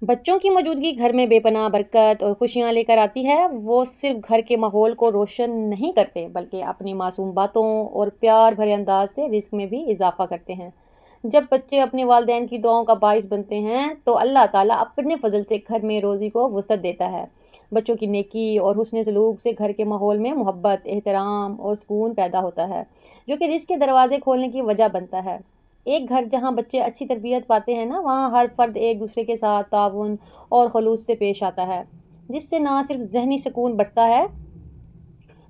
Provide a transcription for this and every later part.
بچوں کی موجودگی گھر میں بے پناہ برکت اور خوشیاں لے کر آتی ہے۔ وہ صرف گھر کے ماحول کو روشن نہیں کرتے بلکہ اپنی معصوم باتوں اور پیار بھرے انداز سے رزق میں بھی اضافہ کرتے ہیں۔ جب بچے اپنے والدین کی دعاؤں کا باعث بنتے ہیں تو اللہ تعالیٰ اپنے فضل سے گھر میں روزی کو وسعت دیتا ہے۔ بچوں کی نیکی اور حسن سلوک سے گھر کے ماحول میں محبت، احترام اور سکون پیدا ہوتا ہے، جو کہ رزق کے دروازے کھولنے کی وجہ بنتا ہے۔ ایک گھر جہاں بچے اچھی تربیت پاتے ہیں نا، وہاں ہر فرد ایک دوسرے کے ساتھ تعاون اور خلوص سے پیش آتا ہے، جس سے نہ صرف ذہنی سکون بڑھتا ہے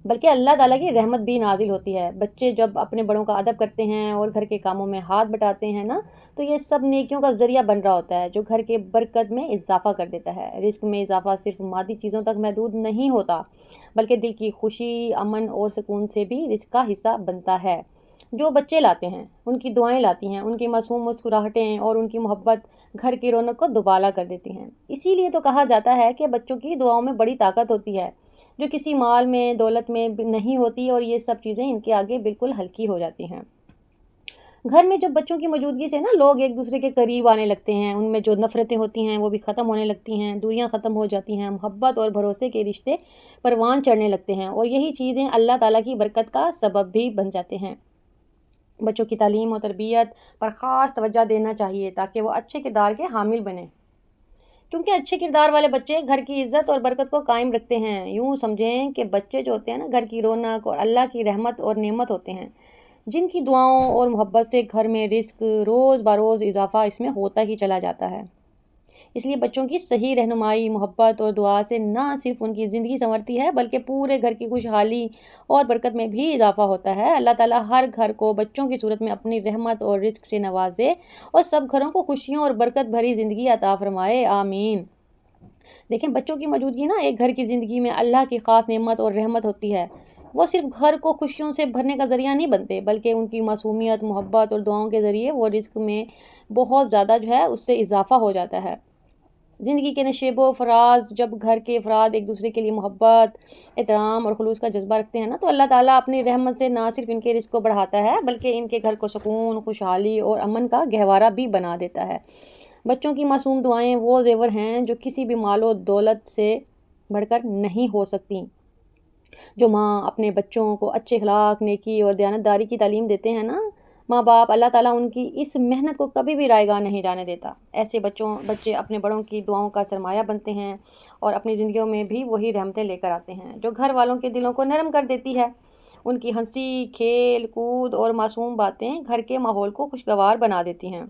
بلکہ اللہ تعالیٰ کی رحمت بھی نازل ہوتی ہے۔ بچے جب اپنے بڑوں کا ادب کرتے ہیں اور گھر کے کاموں میں ہاتھ بٹاتے ہیں نا، تو یہ سب نیکیوں کا ذریعہ بن رہا ہوتا ہے، جو گھر کے برکت میں اضافہ کر دیتا ہے۔ رزق میں اضافہ صرف مادی چیزوں تک محدود نہیں ہوتا بلکہ دل کی خوشی، امن اور سکون سے بھی رزق کا حصہ بنتا ہے۔ جو بچے لاتے ہیں، ان کی دعائیں لاتی ہیں، ان کی معصوم مسکراہٹیں اور ان کی محبت گھر کی رونق کو دوبالا کر دیتی ہیں۔ اسی لیے تو کہا جاتا ہے کہ بچوں کی دعاؤں میں بڑی طاقت ہوتی ہے، جو کسی مال میں، دولت میں نہیں ہوتی، اور یہ سب چیزیں ان کے آگے بالکل ہلکی ہو جاتی ہیں۔ گھر میں جب بچوں کی موجودگی سے نا لوگ ایک دوسرے کے قریب آنے لگتے ہیں، ان میں جو نفرتیں ہوتی ہیں وہ بھی ختم ہونے لگتی ہیں، دوریاں ختم ہو جاتی ہیں، محبت اور بھروسے کے رشتے پروان چڑھنے لگتے ہیں، اور یہی چیزیں اللہ تعالیٰ کی برکت کا سبب بھی بن جاتے ہیں۔ بچوں کی تعلیم و تربیت پر خاص توجہ دینا چاہیے تاکہ وہ اچھے کردار کے حامل بنیں، کیونکہ اچھے کردار والے بچے گھر کی عزت اور برکت کو قائم رکھتے ہیں۔ یوں سمجھیں کہ بچے جو ہوتے ہیں نا، گھر کی رونق اور اللہ کی رحمت اور نعمت ہوتے ہیں، جن کی دعاؤں اور محبت سے گھر میں رزق روز بروز اضافہ اس میں ہوتا ہی چلا جاتا ہے۔ اس لیے بچوں کی صحیح رہنمائی، محبت اور دعا سے نہ صرف ان کی زندگی سنورتی ہے بلکہ پورے گھر کی خوشحالی اور برکت میں بھی اضافہ ہوتا ہے۔ اللہ تعالیٰ ہر گھر کو بچوں کی صورت میں اپنی رحمت اور رزق سے نوازے اور سب گھروں کو خوشیوں اور برکت بھری زندگی عطا فرمائے، آمین۔ دیکھیں، بچوں کی موجودگی نا ایک گھر کی زندگی میں اللہ کی خاص نعمت اور رحمت ہوتی ہے۔ وہ صرف گھر کو خوشیوں سے بھرنے کا ذریعہ نہیں بنتے بلکہ ان کی معصومیت، محبت اور دعاؤں کے ذریعے وہ رزق میں بہت زیادہ جو ہے اس سے اضافہ ہو جاتا ہے۔ زندگی کے نشیب و فراز جب گھر کے افراد ایک دوسرے کے لیے محبت، احترام اور خلوص کا جذبہ رکھتے ہیں نا، تو اللہ تعالیٰ اپنی رحمت سے نہ صرف ان کے رزق کو بڑھاتا ہے بلکہ ان کے گھر کو سکون، خوشحالی اور امن کا گہوارہ بھی بنا دیتا ہے۔ بچوں کی معصوم دعائیں وہ زیور ہیں جو کسی بھی مال و دولت سے بڑھ کر نہیں ہو سکتی۔ جو ماں اپنے بچوں کو اچھے اخلاق، نیکی اور دیانتداری کی تعلیم دیتے ہیں نا، ماں باپ، اللہ تعالیٰ ان کی اس محنت کو کبھی بھی رائیگاں نہیں جانے دیتا۔ ایسے بچے اپنے بڑوں کی دعاؤں کا سرمایہ بنتے ہیں اور اپنی زندگیوں میں بھی وہی رحمتیں لے کر آتے ہیں جو گھر والوں کے دلوں کو نرم کر دیتی ہے۔ ان کی ہنسی، کھیل کود اور معصوم باتیں گھر کے ماحول کو خوشگوار بنا دیتی ہیں،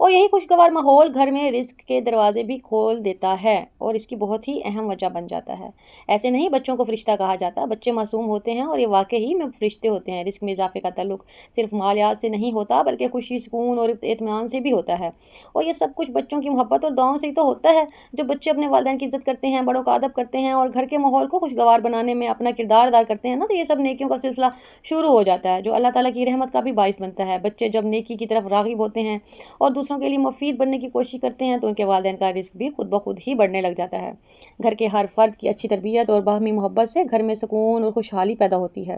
اور یہی خوشگوار ماحول گھر میں رزق کے دروازے بھی کھول دیتا ہے اور اس کی بہت ہی اہم وجہ بن جاتا ہے۔ ایسے نہیں بچوں کو فرشتہ کہا جاتا، بچے معصوم ہوتے ہیں اور یہ واقعی میں فرشتے ہوتے ہیں۔ رزق میں اضافے کا تعلق صرف مالیات سے نہیں ہوتا بلکہ خوشی، سکون اور اطمینان سے بھی ہوتا ہے، اور یہ سب کچھ بچوں کی محبت اور دعاؤں سے ہی تو ہوتا ہے۔ جب بچے اپنے والدین کی عزت کرتے ہیں، بڑوں کا ادب کرتے ہیں اور گھر کے ماحول کو خوشگوار بنانے میں اپنا کردار ادا کرتے ہیں نا، تو یہ سب نیکیوں کا سلسلہ شروع ہو جاتا ہے جو اللہ تعالیٰ کی رحمت کا بھی باعث بنتا ہے۔ بچے جب نیکی کی طرف راغب ہوتے ہیں اور دوسروں کے لیے مفید بننے کی کوشش کرتے ہیں تو ان کے والدین کا رزق بھی خود بخود ہی بڑھنے لگ جاتا ہے۔ گھر کے ہر فرد کی اچھی تربیت اور باہمی محبت سے گھر میں سکون اور خوشحالی پیدا ہوتی ہے،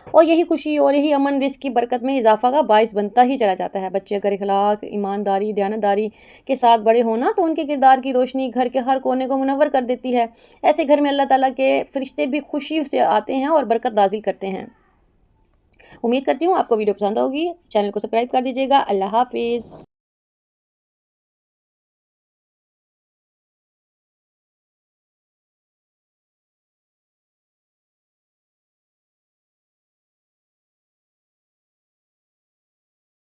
اور یہی خوشی اور یہی امن رزق کی برکت میں اضافہ کا باعث بنتا ہی چلا جاتا ہے۔ بچے اگر اخلاق، ایمانداری، دیانتداری کے ساتھ بڑے ہونا تو ان کے کردار کی روشنی گھر کے ہر کونے کو منور کر دیتی ہے۔ ایسے گھر میں اللہ تعالیٰ کے فرشتے بھی خوشی سے آتے ہیں اور برکت نازل کرتے ہیں۔ امید کرتی ہوں آپ کو ویڈیو پسند ہوگی۔ چینل کو سبسکرائب کر دیجیے گا۔ اللہ حافظ۔